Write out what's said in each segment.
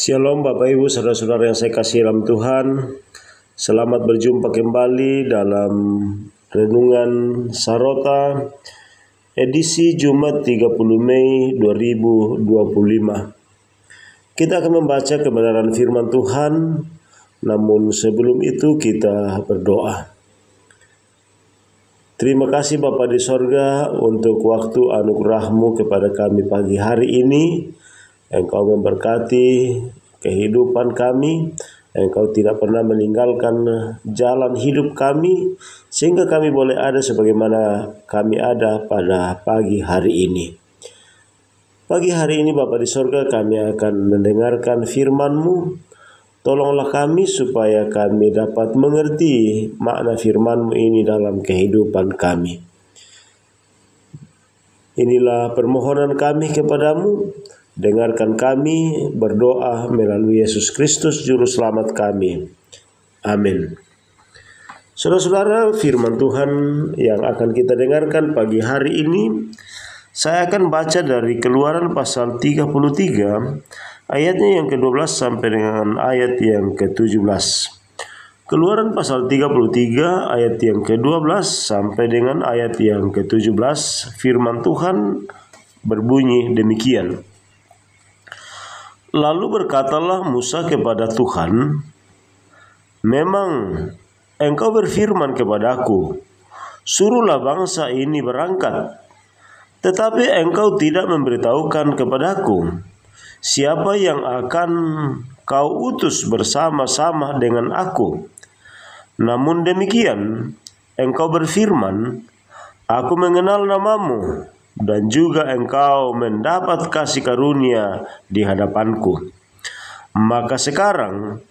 Shalom Bapak Ibu Saudara-saudara yang saya kasih dalam Tuhan. Selamat berjumpa kembali dalam Renungan Sarota edisi Jumat 30 Mei 2025. Kita akan membaca kebenaran firman Tuhan, namun sebelum itu kita berdoa. Terima kasih Bapa di sorga untuk waktu anugerah-Mu kepada kami pagi hari ini. Engkau memberkati kehidupan kami, Engkau tidak pernah meninggalkan jalan hidup kami, sehingga kami boleh ada sebagaimana kami ada pada pagi hari ini. Pagi hari ini Bapa di sorga, kami akan mendengarkan firman-Mu. Tolonglah kami supaya kami dapat mengerti makna firman-Mu ini dalam kehidupan kami. Inilah permohonan kami kepadamu. Dengarkan kami berdoa melalui Yesus Kristus Juru Selamat kami. Amin. Saudara-saudara, firman Tuhan yang akan kita dengarkan pagi hari ini, saya akan baca dari Keluaran pasal 33, ayatnya yang ke-12 sampai dengan ayat yang ke-17. Keluaran pasal 33, ayat yang ke-12 sampai dengan ayat yang ke-17, firman Tuhan berbunyi demikian. Lalu berkatalah Musa kepada Tuhan, "Memang engkau berfirman kepadaku, suruhlah bangsa ini berangkat. Tetapi engkau tidak memberitahukan kepadaku, siapa yang akan kau utus bersama-sama dengan aku. Namun demikian, engkau berfirman, aku mengenal namamu, dan juga engkau mendapat kasih karunia di hadapanku. Maka sekarang,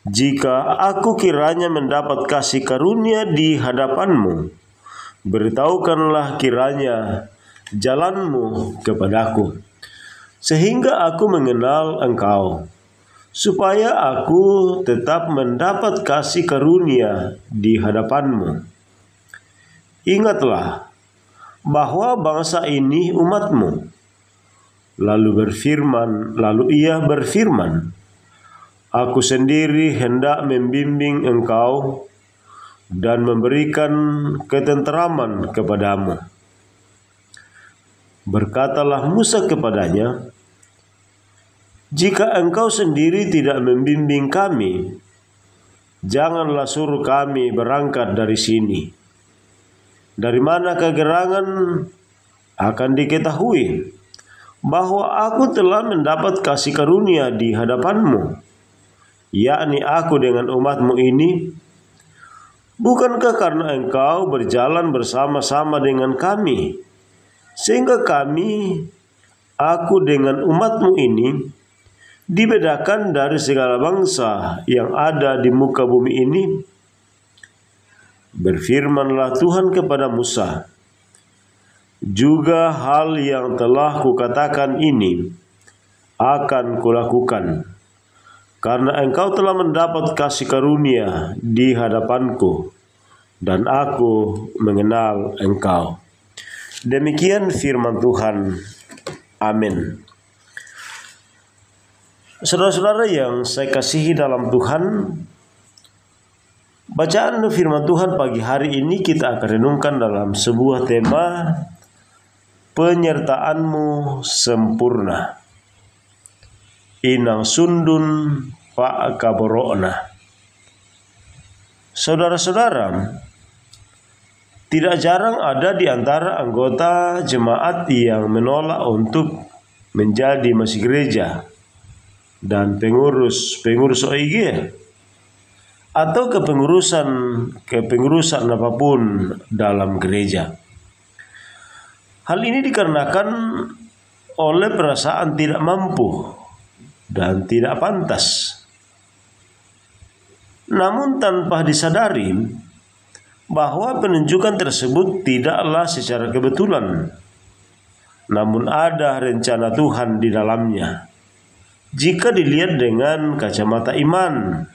jika aku kiranya mendapat kasih karunia di hadapanmu, beritahukanlah kiranya jalanmu kepadaku, sehingga aku mengenal engkau, supaya aku tetap mendapat kasih karunia di hadapanmu. Ingatlah bahwa bangsa ini umatmu." Lalu ia berfirman, "Aku sendiri hendak membimbing engkau dan memberikan ketenteraman kepadamu." Berkatalah Musa kepadanya, "Jika engkau sendiri tidak membimbing kami, janganlah suruh kami berangkat dari sini. Dari mana kegerangan akan diketahui bahwa aku telah mendapat kasih karunia di hadapanmu, yakni aku dengan umatmu ini? Bukankah karena engkau berjalan bersama-sama dengan kami, sehingga aku dengan umatmu ini, dibedakan dari segala bangsa yang ada di muka bumi ini?" Berfirmanlah Tuhan kepada Musa, "Juga hal yang telah kukatakan ini akan kulakukan, karena engkau telah mendapat kasih karunia di hadapanku, dan aku mengenal engkau." Demikian firman Tuhan. Amin. Saudara-saudara yang saya kasihi dalam Tuhan, bacaan firman Tuhan pagi hari ini kita akan renungkan dalam sebuah tema, penyertaan-Mu sempurna. Inang sundun pak kaborona. Saudara-saudara, tidak jarang ada di antara anggota jemaat yang menolak untuk menjadi masjid gereja dan pengurus OIG atau kepengurusan apapun dalam gereja. Hal ini dikarenakan oleh perasaan tidak mampu dan tidak pantas. Namun tanpa disadari bahwa penunjukan tersebut tidaklah secara kebetulan, namun ada rencana Tuhan di dalamnya jika dilihat dengan kacamata iman,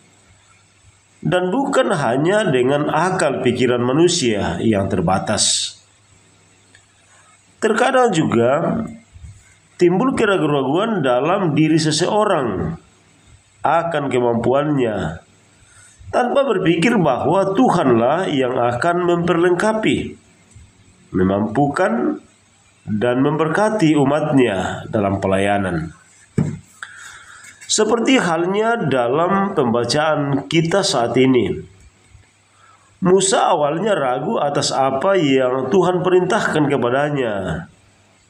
dan bukan hanya dengan akal pikiran manusia yang terbatas. Terkadang juga timbul keraguan-keraguan dalam diri seseorang akan kemampuannya, tanpa berpikir bahwa Tuhanlah yang akan memperlengkapi, memampukan, dan memberkati umatnya dalam pelayanan. Seperti halnya dalam pembacaan kita saat ini, Musa awalnya ragu atas apa yang Tuhan perintahkan kepadanya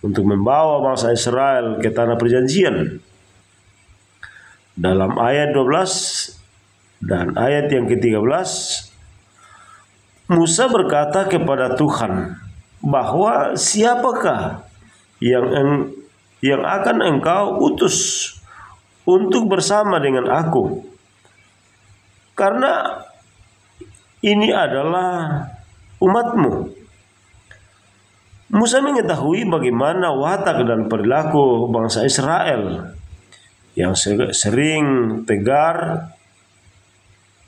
untuk membawa bangsa Israel ke tanah perjanjian. Dalam ayat 12 dan ayat yang ke-13, Musa berkata kepada Tuhan bahwa siapakah yang akan engkau utus untuk bersama dengan aku, karena ini adalah umatmu. Musa mengetahui bagaimana watak dan perilaku bangsa Israel yang sering tegar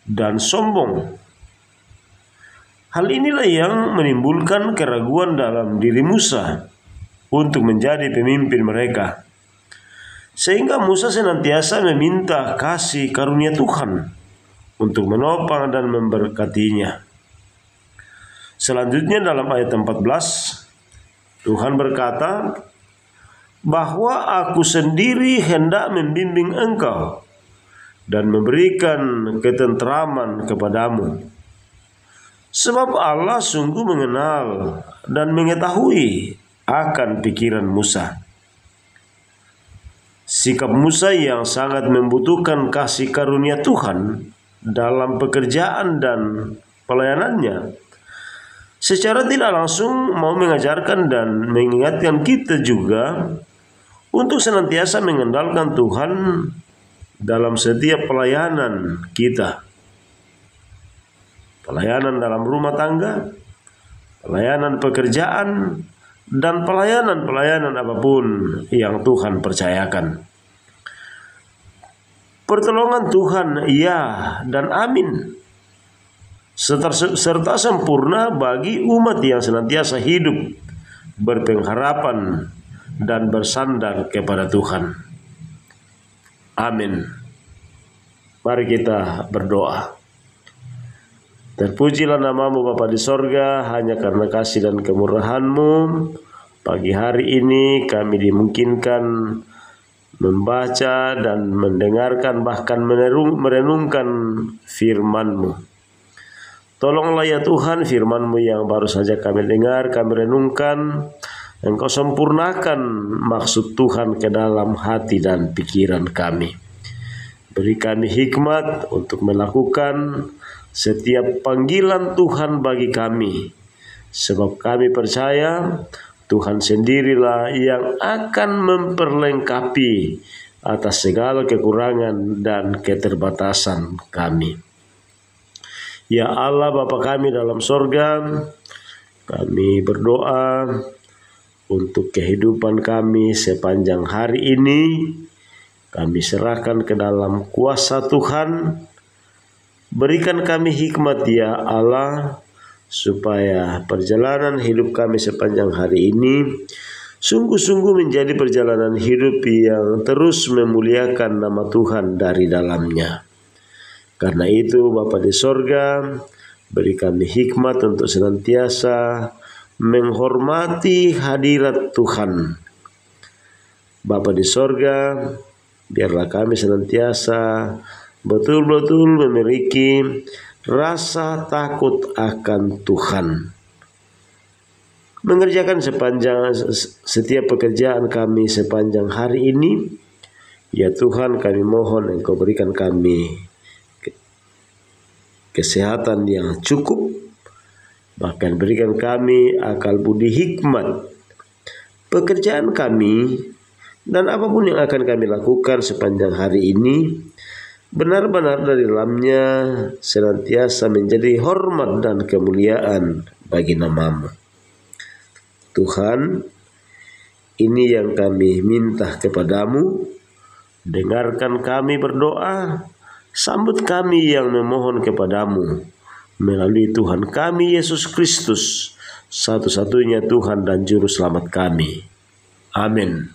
dan sombong. Hal inilah yang menimbulkan keraguan dalam diri Musa untuk menjadi pemimpin mereka, sehingga Musa senantiasa meminta kasih karunia Tuhan untuk menopang dan memberkatinya. Selanjutnya dalam ayat 14, Tuhan berkata bahwa aku sendiri hendak membimbing engkau dan memberikan ketentraman kepadamu. Sebab Allah sungguh mengenal dan mengetahui akan pikiran Musa. Sikap Musa yang sangat membutuhkan kasih karunia Tuhan dalam pekerjaan dan pelayanannya, secara tidak langsung mau mengajarkan dan mengingatkan kita juga untuk senantiasa mengandalkan Tuhan dalam setiap pelayanan kita. Pelayanan dalam rumah tangga, pelayanan pekerjaan, dan pelayanan apapun yang Tuhan percayakan. Pertolongan Tuhan ya dan amin, serta sempurna bagi umat yang senantiasa hidup berpengharapan dan bersandar kepada Tuhan. Amin. Mari kita berdoa. Terpujilah namamu Bapa di sorga, hanya karena kasih dan kemurahan-Mu pagi hari ini kami dimungkinkan membaca dan mendengarkan, bahkan merenungkan firman-Mu. Tolonglah ya Tuhan, firman-Mu yang baru saja kami dengar, kami renungkan, Engkau sempurnakan maksud Tuhan ke dalam hati dan pikiran kami. Beri kami hikmat untuk melakukan setiap panggilan Tuhan bagi kami, sebab kami percaya Tuhan sendirilah yang akan memperlengkapi atas segala kekurangan dan keterbatasan kami. Ya Allah Bapa kami dalam sorga, kami berdoa untuk kehidupan kami sepanjang hari ini. Kami serahkan ke dalam kuasa Tuhan. Berikan kami hikmat ya Allah, supaya perjalanan hidup kami sepanjang hari ini sungguh-sungguh menjadi perjalanan hidup yang terus memuliakan nama Tuhan dari dalamnya. Karena itu Bapa di sorga, beri kami hikmat untuk senantiasa menghormati hadirat Tuhan. Bapa di sorga, biarlah kami senantiasa betul-betul memiliki rasa takut akan Tuhan. Mengerjakan setiap pekerjaan kami sepanjang hari ini. Ya Tuhan, kami mohon Engkau berikan kami kesehatan yang cukup. Bahkan berikan kami akal budi hikmat. Pekerjaan kami dan apapun yang akan kami lakukan sepanjang hari ini benar-benar dari dalamnya senantiasa menjadi hormat dan kemuliaan bagi nama-Mu. Tuhan, ini yang kami minta kepadamu. Dengarkan kami berdoa, sambut kami yang memohon kepadamu melalui Tuhan kami Yesus Kristus, satu-satunya Tuhan dan Juru Selamat kami. Amin.